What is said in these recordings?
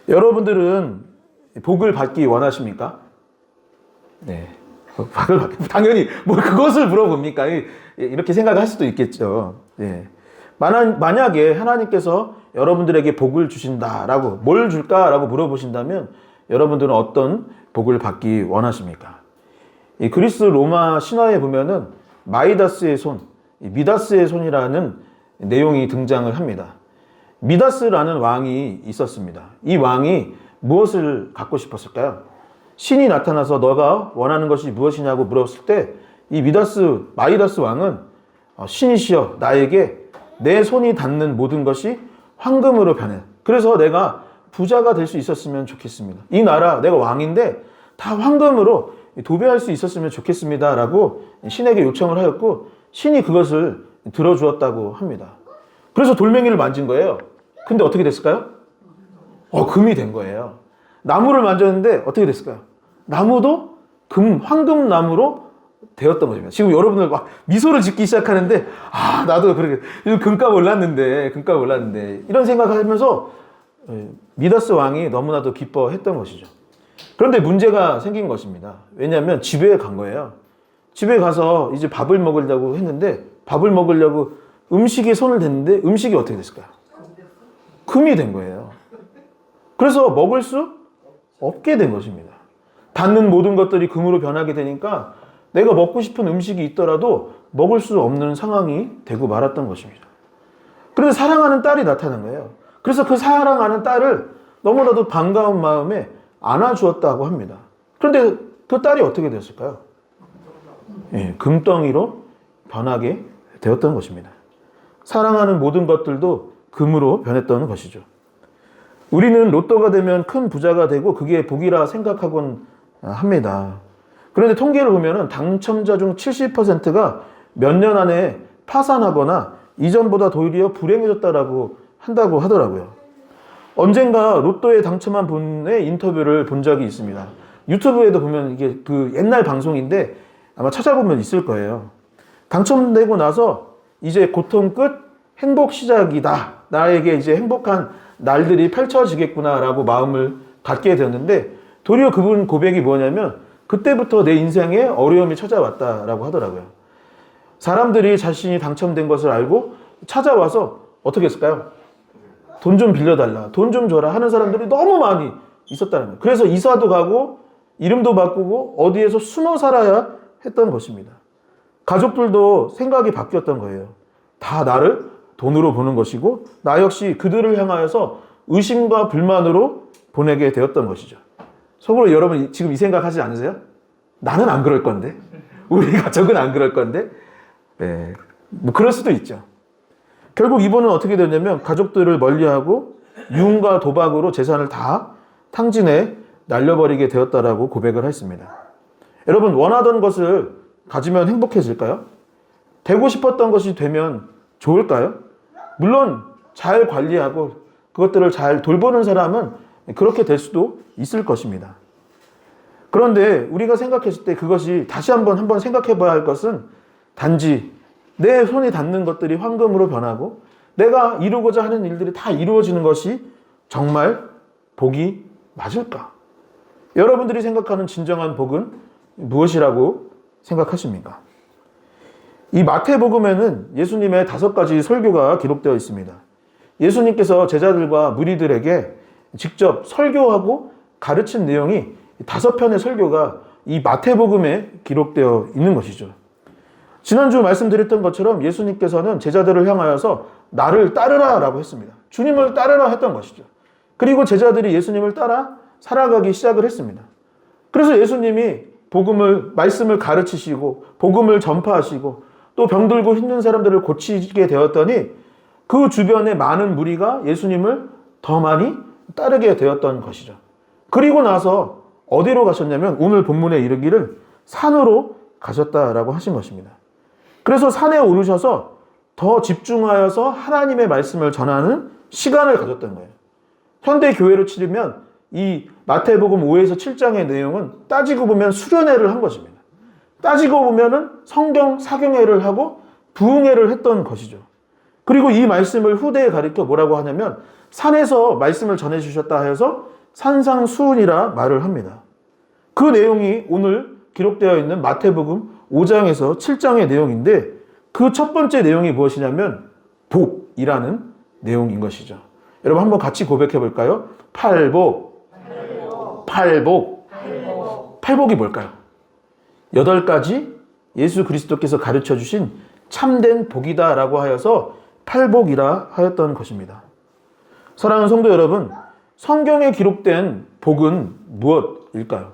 여러분들은 복을 받기 원하십니까? 네. 당연히 뭐 그것을 물어봅니까? 이렇게 생각할 수도 있겠죠. 예. 만약에 하나님께서 여러분들에게 복을 주신다라고 뭘 줄까라고 물어보신다면 여러분들은 어떤 복을 받기 원하십니까? 이 그리스 로마 신화에 보면은 마이다스의 손, 미다스의 손이라는 내용이 등장을 합니다. 미다스라는 왕이 있었습니다. 이 왕이 무엇을 갖고 싶었을까요? 신이 나타나서 너가 원하는 것이 무엇이냐고 물었을 때 이 마이다스 왕은 신이시여 나에게 내 손이 닿는 모든 것이 황금으로 변해. 그래서 내가 부자가 될 수 있었으면 좋겠습니다. 이 나라 내가 왕인데 다 황금으로 도배할 수 있었으면 좋겠습니다. 라고 신에게 요청을 하였고 신이 그것을 들어주었다고 합니다. 그래서 돌멩이를 만진 거예요. 근데 어떻게 됐을까요? 금이 된 거예요. 나무를 만졌는데 어떻게 됐을까요? 나무도 황금 나무로 되었던 거죠. 지금 여러분들 막 미소를 짓기 시작하는데, 나도 그렇게, 금값 올랐는데, 이런 생각을 하면서 미다스 왕이 너무나도 기뻐했던 것이죠. 그런데 문제가 생긴 것입니다. 왜냐하면 집에 간 거예요. 집에 가서 이제 밥을 먹으려고 했는데, 음식에 손을 댔는데, 음식이 어떻게 됐을까요? 금이 된 거예요. 그래서 먹을 수 없게 된 것입니다. 닿는 모든 것들이 금으로 변하게 되니까 내가 먹고 싶은 음식이 있더라도 먹을 수 없는 상황이 되고 말았던 것입니다. 그런데 사랑하는 딸이 나타난 거예요. 그래서 그 사랑하는 딸을 너무나도 반가운 마음에 안아주었다고 합니다. 그런데 그 딸이 어떻게 되었을까요? 금덩이로 변하게 되었던 것입니다. 사랑하는 모든 것들도 금으로 변했던 것이죠. 우리는 로또가 되면 큰 부자가 되고 그게 복이라 생각하곤 합니다. 그런데 통계를 보면 당첨자 중 70%가 몇 년 안에 파산하거나 이전보다 도리어 불행해졌다고 한다고 하더라고요. 언젠가 로또에 당첨한 분의 인터뷰를 본 적이 있습니다. 유튜브에도 보면 이게 그 옛날 방송인데 아마 찾아보면 있을 거예요. 당첨되고 나서 이제 고통 끝, 행복 시작이다. 나에게 이제 행복한 날들이 펼쳐지겠구나라고 마음을 갖게 되었는데 도리어 그분 고백이 뭐냐면 그때부터 내 인생에 어려움이 찾아왔다라고 하더라고요. 사람들이 자신이 당첨된 것을 알고 찾아와서 어떻게 했을까요? 돈 좀 빌려달라, 돈 좀 줘라 하는 사람들이 너무 많이 있었다는 거예요. 그래서 이사도 가고 이름도 바꾸고 어디에서 숨어 살아야 했던 것입니다. 가족들도 생각이 바뀌었던 거예요. 다 나를 돈으로 보는 것이고 나 역시 그들을 향하여서 의심과 불만으로 보내게 되었던 것이죠. 속으로 여러분 지금 이 생각 하지 않으세요? 나는 안 그럴 건데, 우리 가족은 안 그럴 건데, 뭐 그럴 수도 있죠. 결국 이분은 어떻게 되냐면 가족들을 멀리하고 유흥과 도박으로 재산을 다 탕진해 날려버리게 되었다라고 고백을 했습니다. 여러분 원하던 것을 가지면 행복해질까요? 되고 싶었던 것이 되면 좋을까요? 물론 잘 관리하고 그것들을 잘 돌보는 사람은 그렇게 될 수도 있을 것입니다. 그런데 우리가 생각했을 때 그것이 다시 한번 생각해 봐야 할 것은 단지 내 손에 닿는 것들이 황금으로 변하고 내가 이루고자 하는 일들이 다 이루어지는 것이 정말 복이 맞을까? 여러분들이 생각하는 진정한 복은 무엇이라고 생각하십니까? 이 마태복음에는 예수님의 5가지 설교가 기록되어 있습니다. 예수님께서 제자들과 무리들에게 직접 설교하고 가르친 내용이 5편의 설교가 이 마태복음에 기록되어 있는 것이죠. 지난주 말씀드렸던 것처럼 예수님께서는 제자들을 향하여서 나를 따르라 라고 했습니다. 주님을 따르라 했던 것이죠. 그리고 제자들이 예수님을 따라 살아가기 시작을 했습니다. 그래서 예수님이 말씀을 가르치시고 복음을 전파하시고 또 병들고 힘든 사람들을 고치게 되었더니 그 주변에 많은 무리가 예수님을 더 많이 따르게 되었던 것이죠. 그리고 나서 어디로 가셨냐면 오늘 본문에 이르기를 산으로 가셨다라고 하신 것입니다. 그래서 산에 오르셔서 더 집중하여서 하나님의 말씀을 전하는 시간을 가졌던 거예요. 현대 교회로 치르면 이 마태복음 5에서 7장의 내용은 따지고 보면 수련회를 한 것입니다. 따지고 보면은 성경 사경회를 하고 부흥회를 했던 것이죠. 그리고 이 말씀을 후대에 가리켜 뭐라고 하냐면 산에서 말씀을 전해주셨다 하여서 산상수훈이라 말을 합니다. 그 내용이 오늘 기록되어 있는 마태복음 5장에서 7장의 내용인데 그 첫 번째 내용이 무엇이냐면 복이라는 내용인 것이죠. 여러분 한번 같이 고백해 볼까요? 팔복. 팔복이 뭘까요? 8가지 예수 그리스도께서 가르쳐 주신 참된 복이다라고 하여서 팔복이라 하였던 것입니다. 사랑하는 성도 여러분, 성경에 기록된 복은 무엇일까요?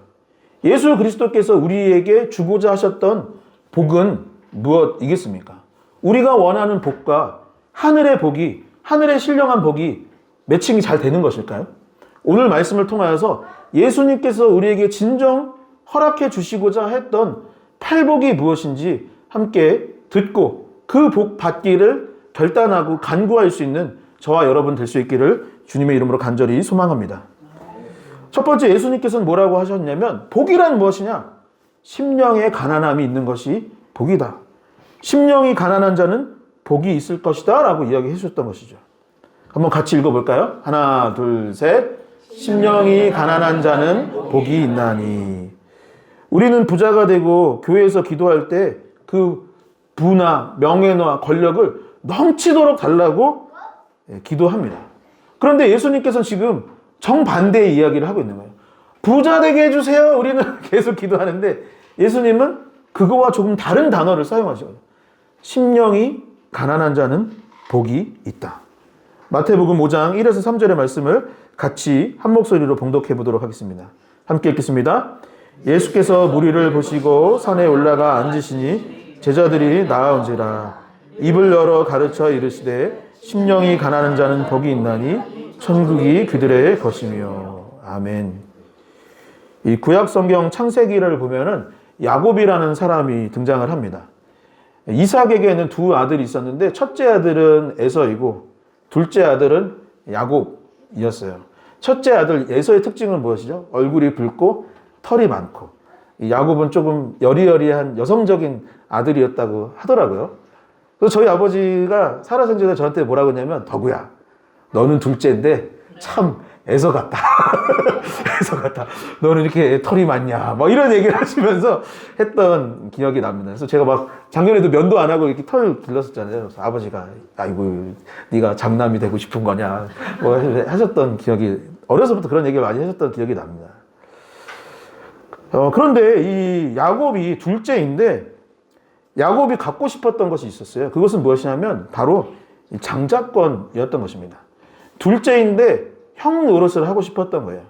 예수 그리스도께서 우리에게 주고자 하셨던 복은 무엇이겠습니까? 우리가 원하는 복과 하늘의 복이, 하늘의 신령한 복이 매칭이 잘 되는 것일까요? 오늘 말씀을 통하여서 예수님께서 우리에게 진정 허락해 주시고자 했던 팔복이 무엇인지 함께 듣고 그 복 받기를 결단하고 간구할 수 있는 저와 여러분 될 수 있기를 주님의 이름으로 간절히 소망합니다. 첫 번째, 예수님께서는 뭐라고 하셨냐면 복이란 무엇이냐? 심령에 가난함이 있는 것이 복이다. 심령이 가난한 자는 복이 있을 것이다 라고 이야기해 주셨던 것이죠. 한번 같이 읽어볼까요? 하나, 둘, 셋. 심령이 가난한 자는 복이 있나니. 우리는 부자가 되고 교회에서 기도할 때 그 부나 명예나 권력을 넘치도록 달라고 기도합니다. 그런데 예수님께서는 지금 정반대의 이야기를 하고 있는 거예요. 부자 되게 해주세요. 우리는 계속 기도하는데 예수님은 그거와 조금 다른 단어를 사용하셔요. 심령이 가난한 자는 복이 있다. 마태복음 5장 1에서 3절의 말씀을 같이 한 목소리로 봉독해 보도록 하겠습니다. 함께 읽겠습니다. 예수께서 무리를 보시고 산에 올라가 앉으시니 제자들이 나아온지라. 입을 열어 가르쳐 이르시되 심령이 가난한 자는 복이 있나니 천국이 그들의 것이며. 아멘. 이 구약 성경 창세기를 보면은 야곱이라는 사람이 등장을 합니다. 이삭에게는 두 아들이 있었는데 첫째 아들은 에서이고 둘째 아들은 야곱이었어요. 첫째 아들 에서의 특징은 무엇이죠? 얼굴이 붉고 털이 많고, 야곱은 조금 여리여리한 여성적인 아들이었다고 하더라고요. 그래서 저희 아버지가 살아생전에 저한테 뭐라고 했냐면, 덕우야, 너는 둘째인데 참 에서 같다. 에서 같다. 너는 이렇게 털이 많냐. 막 이런 얘기를 하시면서 했던 기억이 납니다. 그래서 제가 막 작년에도 면도 안 하고 이렇게 털 길렀었잖아요. 그래서 아버지가, 아이고, 네가 장남이 되고 싶은 거냐. 뭐 하셨던 기억이, 어려서부터 그런 얘기를 많이 하셨던 기억이 납니다. 그런데 이 야곱이 둘째인데 야곱이 갖고 싶었던 것이 있었어요. 그것은 무엇이냐면 바로 장자권이었던 것입니다. 둘째인데 형 노릇을 하고 싶었던 거예요.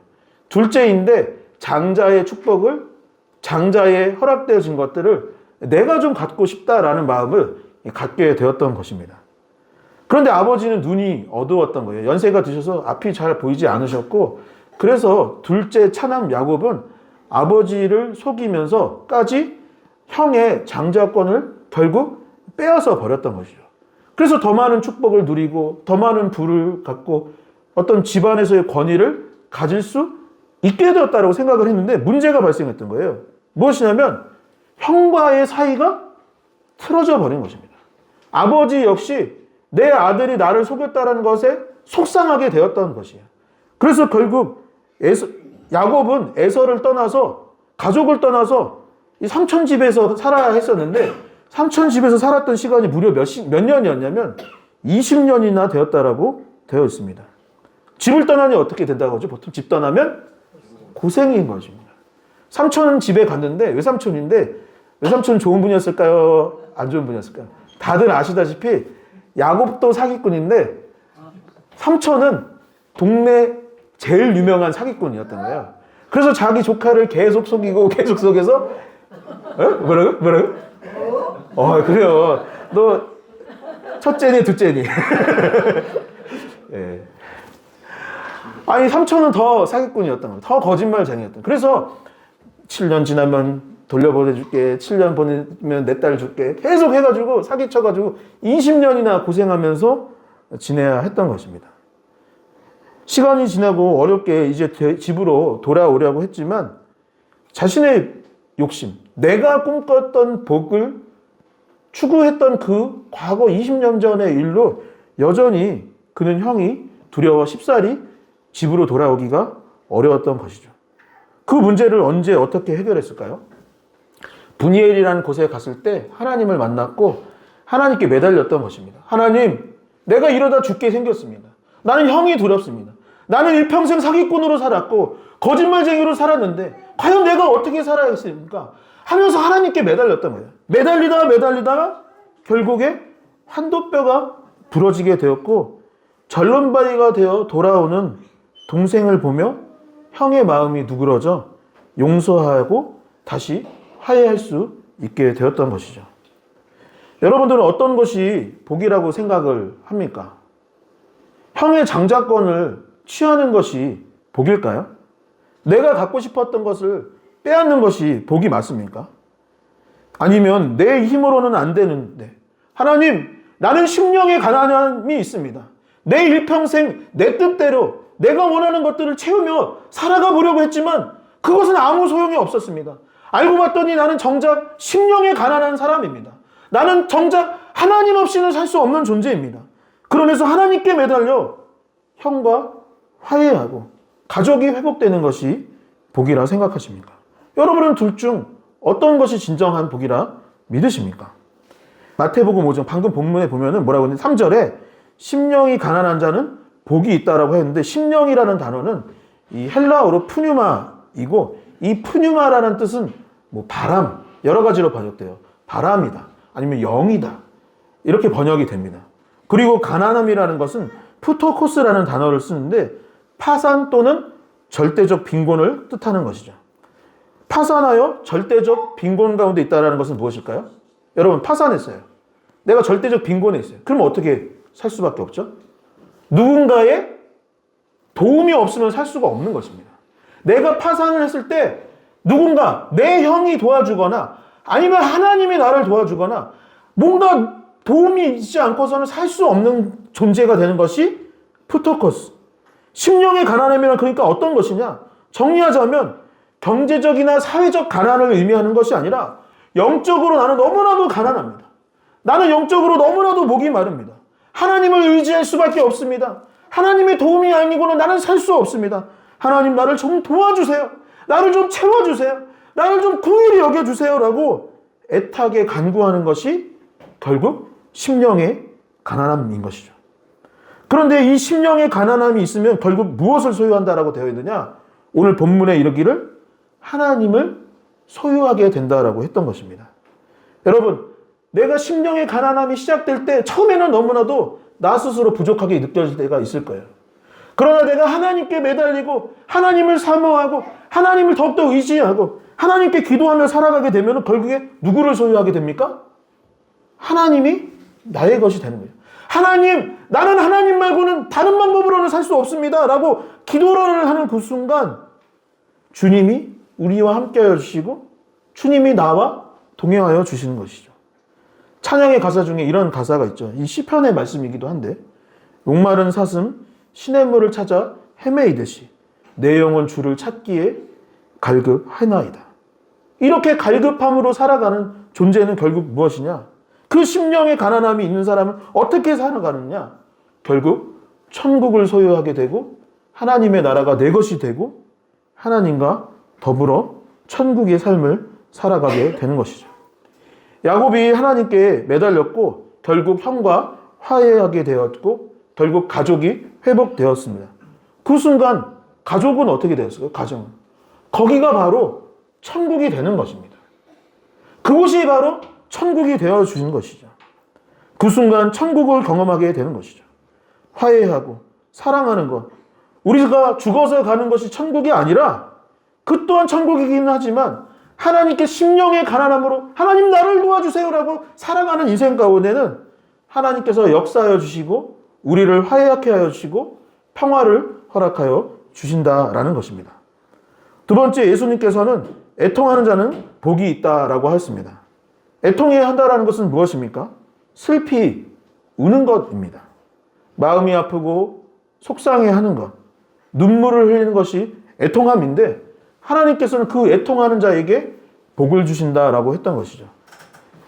둘째인데 장자의 축복을, 장자의 허락되어진 것들을 내가 좀 갖고 싶다라는 마음을 갖게 되었던 것입니다. 그런데 아버지는 눈이 어두웠던 거예요. 연세가 드셔서 앞이 잘 보이지 않으셨고, 그래서 둘째 차남 야곱은 아버지를 속이면서까지 형의 장자권을 결국 빼앗아 버렸던 것이죠. 그래서 더 많은 축복을 누리고 더 많은 부를 갖고 어떤 집안에서의 권위를 가질 수 있게 되었다고 생각을 했는데 문제가 발생했던 거예요. 무엇이냐면 형과의 사이가 틀어져 버린 것입니다. 아버지 역시 내 아들이 나를 속였다는 것에 속상하게 되었던 것이에요. 그래서 결국 야곱은 에서를 떠나서, 가족을 떠나서 이 삼촌 집에서 살아야 했었는데, 삼촌 집에서 살았던 시간이 무려 몇 년이었냐면 20년이나 되었다라고 되어 있습니다. 집을 떠나니 어떻게 된다고 하죠? 보통 집 떠나면 고생인 것입니다. 삼촌 집에 갔는데, 외삼촌인데, 외삼촌은 좋은 분이었을까요? 안 좋은 분이었을까요? 다들 아시다시피 야곱도 사기꾼인데 삼촌은 동네 제일 유명한 사기꾼이었던 거예요. 그래서 자기 조카를 계속 속이고 계속 속여서 뭐라고? 그래요. 너 첫째니 둘째니? 예. 아니 삼촌은 더 사기꾼이었던 거예요. 더 거짓말쟁이였던. 그래서 7년 지나면 돌려보내줄게. 7년 보내면 내 딸 줄게. 계속 해가지고 사기쳐가지고 20년이나 고생하면서 지내야 했던 것입니다. 시간이 지나고 어렵게 이제 집으로 돌아오려고 했지만 자신의 욕심, 내가 꿈꿨던 복을 추구했던 그 과거 20년 전의 일로 여전히 그는 형이 두려워 쉽사리 집으로 돌아오기가 어려웠던 것이죠. 그 문제를 언제 어떻게 해결했을까요? 분이엘이라는 곳에 갔을 때 하나님을 만났고 하나님께 매달렸던 것입니다. 하나님, 내가 이러다 죽게 생겼습니다. 나는 형이 두렵습니다. 나는 일평생 사기꾼으로 살았고 거짓말쟁이로 살았는데 과연 내가 어떻게 살아야 했습니까? 하면서 하나님께 매달렸던 거예요. 매달리다가 결국에 환도뼈가 부러지게 되었고 절름발이가 되어 돌아오는 동생을 보며 형의 마음이 누그러져 용서하고 다시 화해할 수 있게 되었던 것이죠. 여러분들은 어떤 것이 복이라고 생각을 합니까? 형의 장자권을 취하는 것이 복일까요? 내가 갖고 싶었던 것을 빼앗는 것이 복이 맞습니까? 아니면 내 힘으로는 안 되는데 하나님, 나는 심령의 가난함이 있습니다. 내 일평생 내 뜻대로 내가 원하는 것들을 채우며 살아가 보려고 했지만 그것은 아무 소용이 없었습니다. 알고 봤더니 나는 정작 심령의 가난한 사람입니다. 나는 정작 하나님 없이는 살 수 없는 존재입니다. 그러면서 하나님께 매달려 형과 화해하고 가족이 회복되는 것이 복이라 생각하십니까? 여러분은 둘 중 어떤 것이 진정한 복이라 믿으십니까? 마태복음 5장 방금 본문에 보면은 뭐라고 했는데 3절에 심령이 가난한 자는 복이 있다라고 했는데 심령이라는 단어는 이 헬라어로 푸뉴마이고 이 푸뉴마라는 뜻은 뭐 바람 여러 가지로 번역돼요. 바람이다. 아니면 영이다. 이렇게 번역이 됩니다. 그리고 가난함이라는 것은 푸토코스라는 단어를 쓰는데 파산 또는 절대적 빈곤을 뜻하는 것이죠. 파산하여 절대적 빈곤 가운데 있다는 것은 무엇일까요? 여러분 파산했어요. 내가 절대적 빈곤에 있어요. 그럼 어떻게 살 수밖에 없죠? 누군가의 도움이 없으면 살 수가 없는 것입니다. 내가 파산을 했을 때 누군가 내 형이 도와주거나 아니면 하나님이 나를 도와주거나 뭔가 도움이 있지 않고서는 살 수 없는 존재가 되는 것이 푸토코스. 심령의 가난함이란 그러니까 어떤 것이냐? 정리하자면 경제적이나 사회적 가난을 의미하는 것이 아니라 영적으로 나는 너무나도 가난합니다. 나는 영적으로 너무나도 목이 마릅니다. 하나님을 의지할 수밖에 없습니다. 하나님의 도움이 아니고는 나는 살 수 없습니다. 하나님 나를 좀 도와주세요. 나를 좀 채워주세요. 나를 좀 긍휼히 여겨주세요. 라고 애타게 간구하는 것이 결국 심령의 가난함인 것이죠. 그런데 이 심령의 가난함이 있으면 결국 무엇을 소유한다라고 되어 있느냐? 오늘 본문에 이르기를 하나님을 소유하게 된다라고 했던 것입니다. 여러분, 내가 심령의 가난함이 시작될 때 처음에는 너무나도 나 스스로 부족하게 느껴질 때가 있을 거예요. 그러나 내가 하나님께 매달리고 하나님을 사모하고 하나님을 더욱더 의지하고 하나님께 기도하며 살아가게 되면 결국에 누구를 소유하게 됩니까? 하나님이 나의 것이 되는 거예요. 하나님, 나는 하나님 말고는 다른 방법으로는 살 수 없습니다. 라고 기도를 하는 그 순간 주님이 우리와 함께하여 주시고 주님이 나와 동행하여 주시는 것이죠. 찬양의 가사 중에 이런 가사가 있죠. 이 시편의 말씀이기도 한데 목마른 사슴 시냇물을 찾아 헤매이듯이 내 영혼 주를 찾기에 갈급하나이다. 이렇게 갈급함으로 살아가는 존재는 결국 무엇이냐? 그 심령의 가난함이 있는 사람은 어떻게 살아가느냐? 결국 천국을 소유하게 되고 하나님의 나라가 내 것이 되고 하나님과 더불어 천국의 삶을 살아가게 되는 것이죠. 야곱이 하나님께 매달렸고 결국 형과 화해하게 되었고 결국 가족이 회복되었습니다. 그 순간 가족은 어떻게 되었을까요? 가정은. 거기가 바로 천국이 되는 것입니다. 그곳이 바로 천국이 되어주는 것이죠. 그 순간 천국을 경험하게 되는 것이죠. 화해하고 사랑하는 것. 우리가 죽어서 가는 것이 천국이 아니라 그 또한 천국이긴 하지만 하나님께 심령의 가난함으로 하나님 나를 도와주세요라고 살아가는 인생 가운데는 하나님께서 역사하여 주시고 우리를 화해하게 하여 주시고 평화를 허락하여 주신다라는 것입니다. 두 번째, 예수님께서는 애통하는 자는 복이 있다라고 하였습니다. 애통해야 한다라는 것은 무엇입니까? 슬피 우는 것입니다. 마음이 아프고 속상해하는 것, 눈물을 흘리는 것이 애통함인데 하나님께서는 그 애통하는 자에게 복을 주신다라고 했던 것이죠.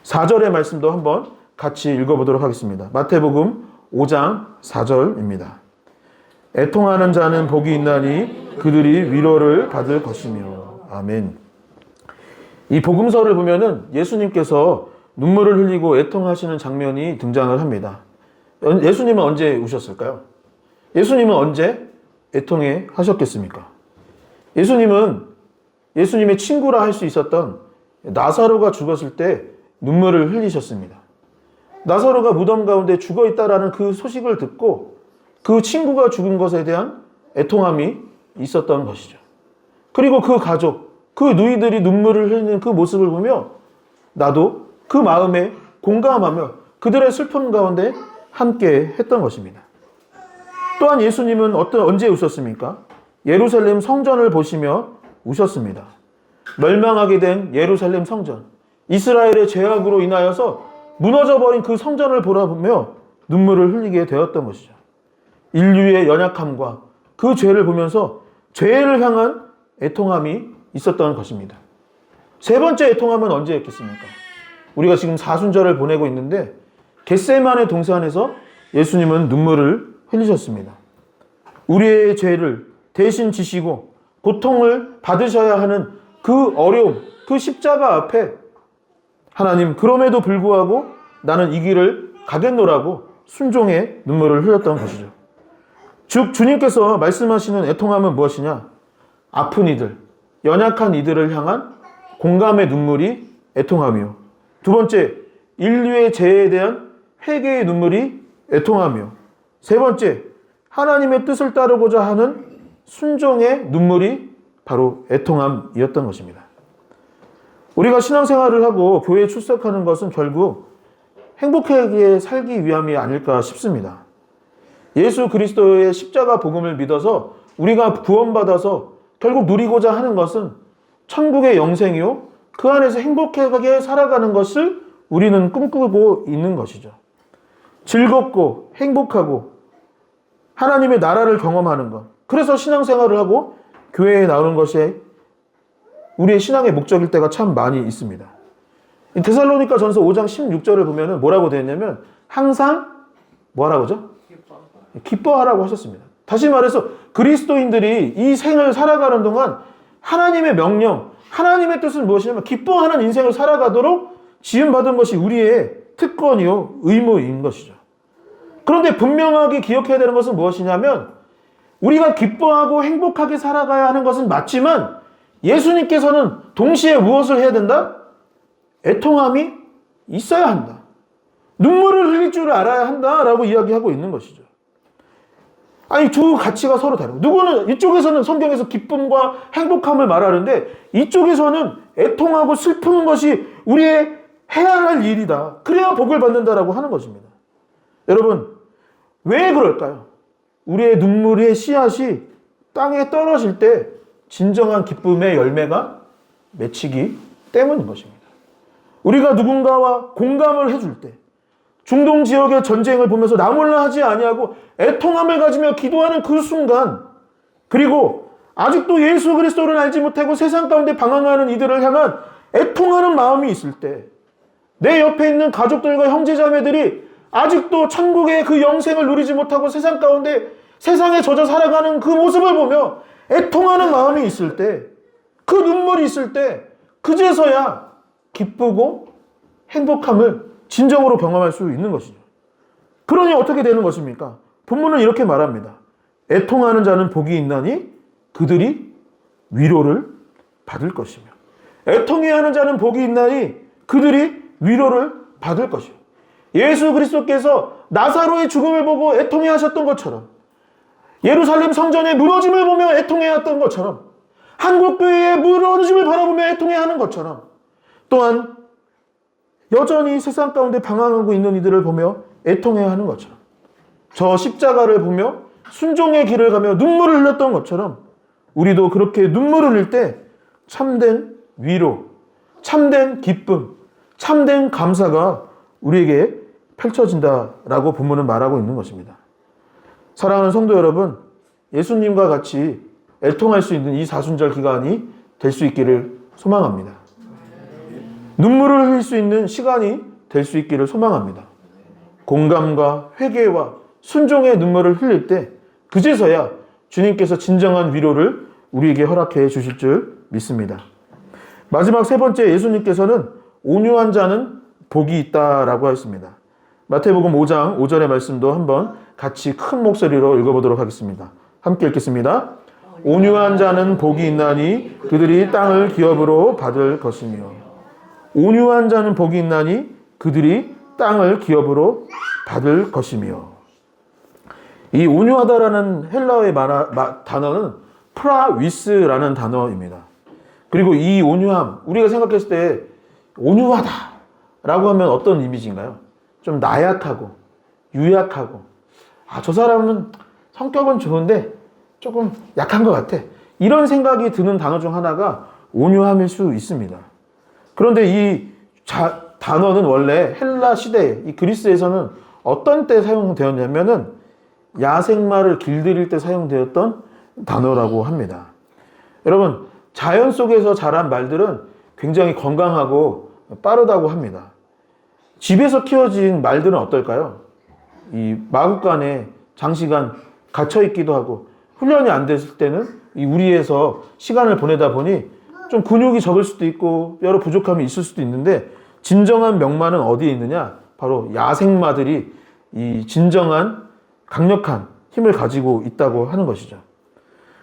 4절의 말씀도 한번 같이 읽어보도록 하겠습니다. 마태복음 5장 4절입니다. 애통하는 자는 복이 있나니 그들이 위로를 받을 것이며. 아멘. 이 복음서를 보면은 예수님께서 눈물을 흘리고 애통하시는 장면이 등장을 합니다. 예수님은 언제 우셨을까요? 예수님은 언제 애통해 하셨겠습니까? 예수님은 예수님의 친구라 할 수 있었던 나사로가 죽었을 때 눈물을 흘리셨습니다. 나사로가 무덤 가운데 죽어 있다라는 그 소식을 듣고 그 친구가 죽은 것에 대한 애통함이 있었던 것이죠. 그리고 그 가족, 그 누이들이 눈물을 흘리는 그 모습을 보며 나도 그 마음에 공감하며 그들의 슬픔 가운데 함께 했던 것입니다. 또한 예수님은 언제 우셨습니까? 예루살렘 성전을 보시며 우셨습니다. 멸망하게 된 예루살렘 성전, 이스라엘의 죄악으로 인하여서 무너져버린 그 성전을 보며 눈물을 흘리게 되었던 것이죠. 인류의 연약함과 그 죄를 보면서 죄를 향한 애통함이 있었던 것입니다. 세 번째 애통함은 언제였겠습니까? 우리가 지금 사순절을 보내고 있는데 겟세마네 동산에서 예수님은 눈물을 흘리셨습니다. 우리의 죄를 대신 지시고 고통을 받으셔야 하는 그 어려움, 그 십자가 앞에 하나님 그럼에도 불구하고 나는 이 길을 가겠노라고 순종의 눈물을 흘렸던 것이죠. 즉 주님께서 말씀하시는 애통함은 무엇이냐? 아픈 이들, 연약한 이들을 향한 공감의 눈물이 애통함이요. 두 번째, 인류의 죄에 대한 회개의 눈물이 애통함이요. 세 번째, 하나님의 뜻을 따르고자 하는 순종의 눈물이 바로 애통함이었던 것입니다. 우리가 신앙생활을 하고 교회에 출석하는 것은 결국 행복하게 살기 위함이 아닐까 싶습니다. 예수 그리스도의 십자가 복음을 믿어서 우리가 구원받아서 결국 누리고자 하는 것은 천국의 영생이요, 그 안에서 행복하게 살아가는 것을 우리는 꿈꾸고 있는 것이죠. 즐겁고 행복하고 하나님의 나라를 경험하는 것. 그래서 신앙생활을 하고 교회에 나오는 것이 우리의 신앙의 목적일 때가 참 많이 있습니다. 데살로니가 전서 5장 16절을 보면 뭐라고 되어 있냐면 항상 뭐라고죠? 기뻐하라고 하셨습니다. 다시 말해서 그리스도인들이 이 생을 살아가는 동안 하나님의 명령, 하나님의 뜻은 무엇이냐면 기뻐하는 인생을 살아가도록 지음받은 것이 우리의 특권이요 의무인 것이죠. 그런데 분명하게 기억해야 되는 것은 무엇이냐면 우리가 기뻐하고 행복하게 살아가야 하는 것은 맞지만 예수님께서는 동시에 무엇을 해야 된다? 애통함이 있어야 한다. 눈물을 흘릴 줄 알아야 한다라고 이야기하고 있는 것이죠. 아니 두 가치가 서로 다르고 누구는 이쪽에서는 성경에서 기쁨과 행복함을 말하는데 이쪽에서는 애통하고 슬프는 것이 우리의 해야 할 일이다. 그래야 복을 받는다라고 하는 것입니다. 여러분 왜 그럴까요? 우리의 눈물의 씨앗이 땅에 떨어질 때 진정한 기쁨의 열매가 맺히기 때문인 것입니다. 우리가 누군가와 공감을 해줄 때 중동 지역의 전쟁을 보면서 나 몰라 하지 아니하고 애통함을 가지며 기도하는 그 순간, 그리고 아직도 예수 그리스도를 알지 못하고 세상 가운데 방황하는 이들을 향한 애통하는 마음이 있을 때, 내 옆에 있는 가족들과 형제자매들이 아직도 천국의 그 영생을 누리지 못하고 세상 가운데 세상에 젖어 살아가는 그 모습을 보며 애통하는 마음이 있을 때, 그 눈물이 있을 때 그제서야 기쁘고 행복함을 진정으로 경험할 수 있는 것이죠. 그러니 어떻게 되는 것입니까? 본문은 이렇게 말합니다. 애통하는 자는 복이 있나니 그들이 위로를 받을 것이며, 애통해야 하는 자는 복이 있나니 그들이 위로를 받을 것이요. 예수 그리스도께서 나사로의 죽음을 보고 애통해 하셨던 것처럼, 예루살렘 성전의 무너짐을 보며 애통해 했던 것처럼, 한국교회의 무너짐을 바라보며 애통해 하는 것처럼, 또한 여전히 세상 가운데 방황하고 있는 이들을 보며 애통해야 하는 것처럼, 저 십자가를 보며 순종의 길을 가며 눈물을 흘렸던 것처럼 우리도 그렇게 눈물을 흘릴 때 참된 위로, 참된 기쁨, 참된 감사가 우리에게 펼쳐진다라고 본문은 말하고 있는 것입니다. 사랑하는 성도 여러분, 예수님과 같이 애통할 수 있는 이 사순절 기간이 될 수 있기를 소망합니다. 눈물을 흘릴 수 있는 시간이 될 수 있기를 소망합니다. 공감과 회개와 순종의 눈물을 흘릴 때 그제서야 주님께서 진정한 위로를 우리에게 허락해 주실 줄 믿습니다. 마지막 세 번째, 예수님께서는 온유한 자는 복이 있다라고 하였습니다. 마태복음 5장 5절의 말씀도 한번 같이 큰 목소리로 읽어보도록 하겠습니다. 함께 읽겠습니다. 온유한 자는 복이 있나니 그들이 땅을 기업으로 받을 것이며. 온유한 자는 복이 있나니 그들이 땅을 기업으로 받을 것이며. 이 온유하다라는 헬라어의 단어는 프라위스라는 단어입니다. 그리고 이 온유함, 우리가 생각했을 때 온유하다라고 하면 어떤 이미지인가요? 좀 나약하고 유약하고, 저 사람은 성격은 좋은데 조금 약한 것 같아, 이런 생각이 드는 단어 중 하나가 온유함일 수 있습니다. 그런데 이 단어는 원래 헬라 시대, 이 그리스에서는 어떤 때 사용되었냐면은 야생마를 길들일 때 사용되었던 단어라고 합니다. 여러분, 자연 속에서 자란 말들은 굉장히 건강하고 빠르다고 합니다. 집에서 키워진 말들은 어떨까요? 이 마구간에 장시간 갇혀 있기도 하고, 훈련이 안 됐을 때는 이 우리에서 시간을 보내다 보니 좀 근육이 적을 수도 있고 여러 부족함이 있을 수도 있는데, 진정한 명마는 어디에 있느냐? 바로 야생마들이 이 진정한 강력한 힘을 가지고 있다고 하는 것이죠.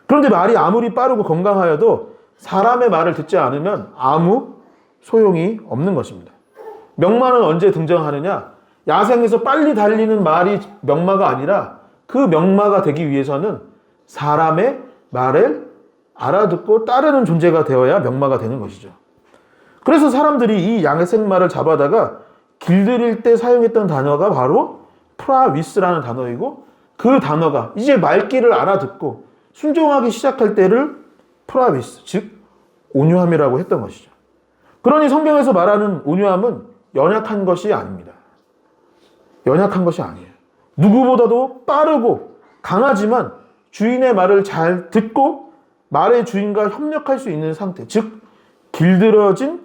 그런데 말이 아무리 빠르고 건강하여도 사람의 말을 듣지 않으면 아무 소용이 없는 것입니다. 명마는 언제 등장하느냐? 야생에서 빨리 달리는 말이 명마가 아니라 그 명마가 되기 위해서는 사람의 말을 알아듣고 따르는 존재가 되어야 명마가 되는 것이죠. 그래서 사람들이 이 야생마를 잡아다가 길들일 때 사용했던 단어가 바로 프라위스라는 단어이고, 그 단어가 이제 말귀를 알아듣고 순종하기 시작할 때를 프라위스, 즉 온유함이라고 했던 것이죠. 그러니 성경에서 말하는 온유함은 연약한 것이 아닙니다. 연약한 것이 아니에요. 누구보다도 빠르고 강하지만 주인의 말을 잘 듣고 말의 주인과 협력할 수 있는 상태, 즉 길들여진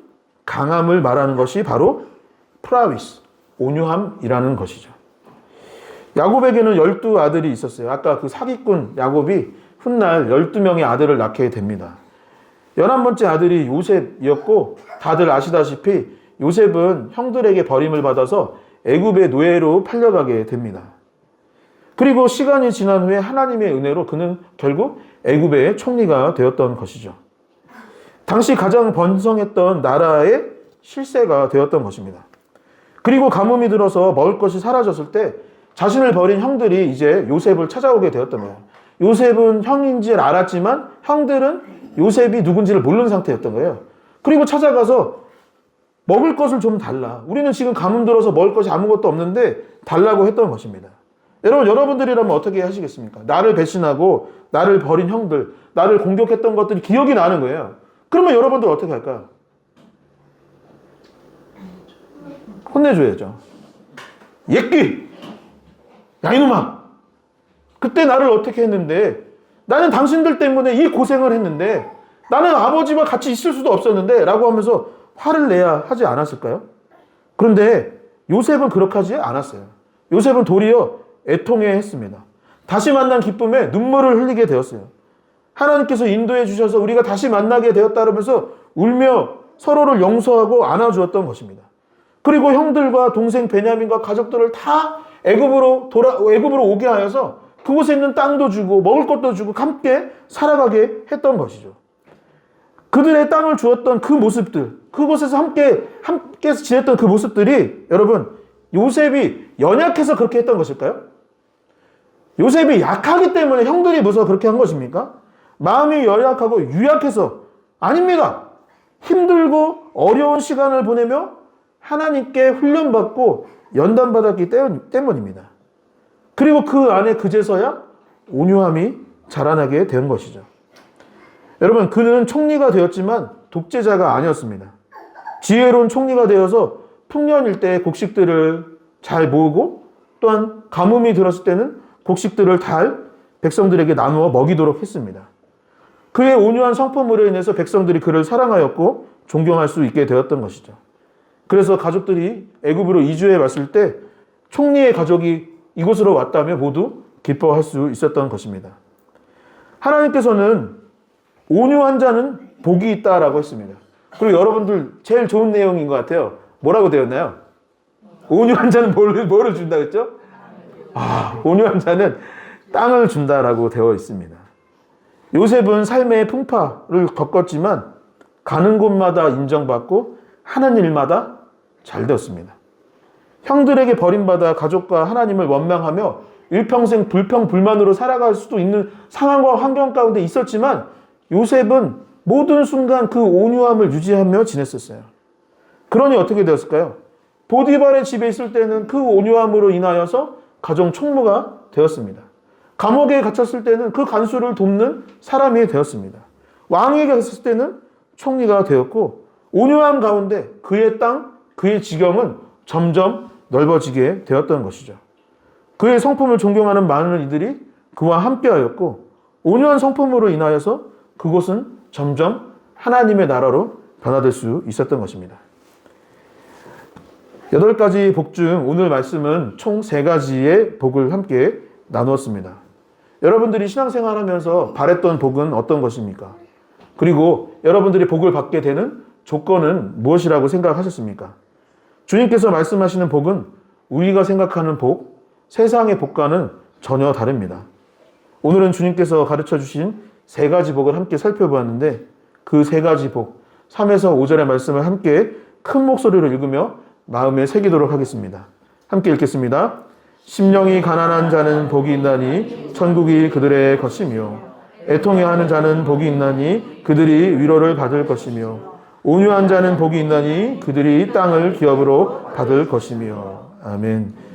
강함을 말하는 것이 바로 프라위스, 온유함이라는 것이죠. 야곱에게는 12아들이 있었어요. 아까 그 사기꾼 야곱이 훗날 12명의 아들을 낳게 됩니다. 11번째 아들이 요셉이었고, 다들 아시다시피 요셉은 형들에게 버림을 받아서 애굽의 노예로 팔려가게 됩니다. 그리고 시간이 지난 후에 하나님의 은혜로 그는 결국 애굽의 총리가 되었던 것이죠. 당시 가장 번성했던 나라의 실세가 되었던 것입니다. 그리고 가뭄이 들어서 먹을 것이 사라졌을 때 자신을 버린 형들이 이제 요셉을 찾아오게 되었던 거예요. 요셉은 형인지 알았지만 형들은 요셉이 누군지를 모르는 상태였던 거예요. 그리고 찾아가서 먹을 것을 좀 달라. 우리는 지금 가뭄 들어서 먹을 것이 아무것도 없는데 달라고 했던 것입니다. 여러분들이라면 어떻게 하시겠습니까? 나를 배신하고 나를 버린 형들, 나를 공격했던 것들이 기억이 나는 거예요. 그러면 여러분들 어떻게 할까요? 혼내줘야죠. 예끼! 야, 이놈아! 그때 나를 어떻게 했는데, 나는 당신들 때문에 이 고생을 했는데, 나는 아버지와 같이 있을 수도 없었는데 라고 하면서 화를 내야 하지 않았을까요? 그런데 요셉은 그렇게 하지 않았어요. 요셉은 도리어 애통해 했습니다. 다시 만난 기쁨에 눈물을 흘리게 되었어요. 하나님께서 인도해 주셔서 우리가 다시 만나게 되었다 그러면서 울며 서로를 용서하고 안아주었던 것입니다. 그리고 형들과 동생 베냐민과 가족들을 다 애굽으로 오게 하여서 그곳에 있는 땅도 주고 먹을 것도 주고 함께 살아가게 했던 것이죠. 그들의 땅을 주었던 그 모습들, 그곳에서 함께 지냈던 그 모습들이, 여러분, 요셉이 연약해서 그렇게 했던 것일까요? 요셉이 약하기 때문에 형들이 무서워 그렇게 한 것입니까? 마음이 연약하고 유약해서? 아닙니다. 힘들고 어려운 시간을 보내며 하나님께 훈련받고 연단받았기 때문입니다. 그리고 그 안에 그제서야 온유함이 자라나게 된 것이죠. 여러분, 그는 총리가 되었지만 독재자가 아니었습니다. 지혜로운 총리가 되어서 풍년일 때 곡식들을 잘 모으고, 또한 가뭄이 들었을 때는 곡식들을 잘 백성들에게 나누어 먹이도록 했습니다. 그의 온유한 성품으로 인해서 백성들이 그를 사랑하였고 존경할 수 있게 되었던 것이죠. 그래서 가족들이 애굽으로 이주해 왔을 때 총리의 가족이 이곳으로 왔다며 모두 기뻐할 수 있었던 것입니다. 하나님께서는 온유한 자는 복이 있다라고 했습니다. 그리고 여러분들 제일 좋은 내용인 것 같아요. 뭐라고 되었나요? 온유한 자는 뭐를 준다 그랬죠? 온유한 자는 땅을 준다라고 되어 있습니다. 요셉은 삶의 풍파를 겪었지만 가는 곳마다 인정받고 하는 일마다 잘 되었습니다. 형들에게 버림받아 가족과 하나님을 원망하며 일평생 불평불만으로 살아갈 수도 있는 상황과 환경 가운데 있었지만 요셉은 모든 순간 그 온유함을 유지하며 지냈었어요. 그러니 어떻게 되었을까요? 보디발의 집에 있을 때는 그 온유함으로 인하여서 가정 총무가 되었습니다. 감옥에 갇혔을 때는 그 간수를 돕는 사람이 되었습니다. 왕에게 갔을 때는 총리가 되었고 온유함 가운데 그의 땅, 그의 지경은 점점 넓어지게 되었던 것이죠. 그의 성품을 존경하는 많은 이들이 그와 함께하였고 온유한 성품으로 인하여서 그곳은 점점 하나님의 나라로 변화될 수 있었던 것입니다. 8가지 복 중 오늘 말씀은 총 3가지의 복을 함께 나누었습니다. 여러분들이 신앙생활 하면서 바랬던 복은 어떤 것입니까? 그리고 여러분들이 복을 받게 되는 조건은 무엇이라고 생각하셨습니까? 주님께서 말씀하시는 복은 우리가 생각하는 복, 세상의 복과는 전혀 다릅니다. 오늘은 주님께서 가르쳐 주신 3가지 복을 함께 살펴보았는데 그 3가지 복, 3에서 5절의 말씀을 함께 큰 목소리로 읽으며 마음에 새기도록 하겠습니다. 함께 읽겠습니다. 심령이 가난한 자는 복이 있나니 천국이 그들의 것이며 애통해하는 자는 복이 있나니 그들이 위로를 받을 것이며 온유한 자는 복이 있나니 그들이 땅을 기업으로 받을 것이며 아멘.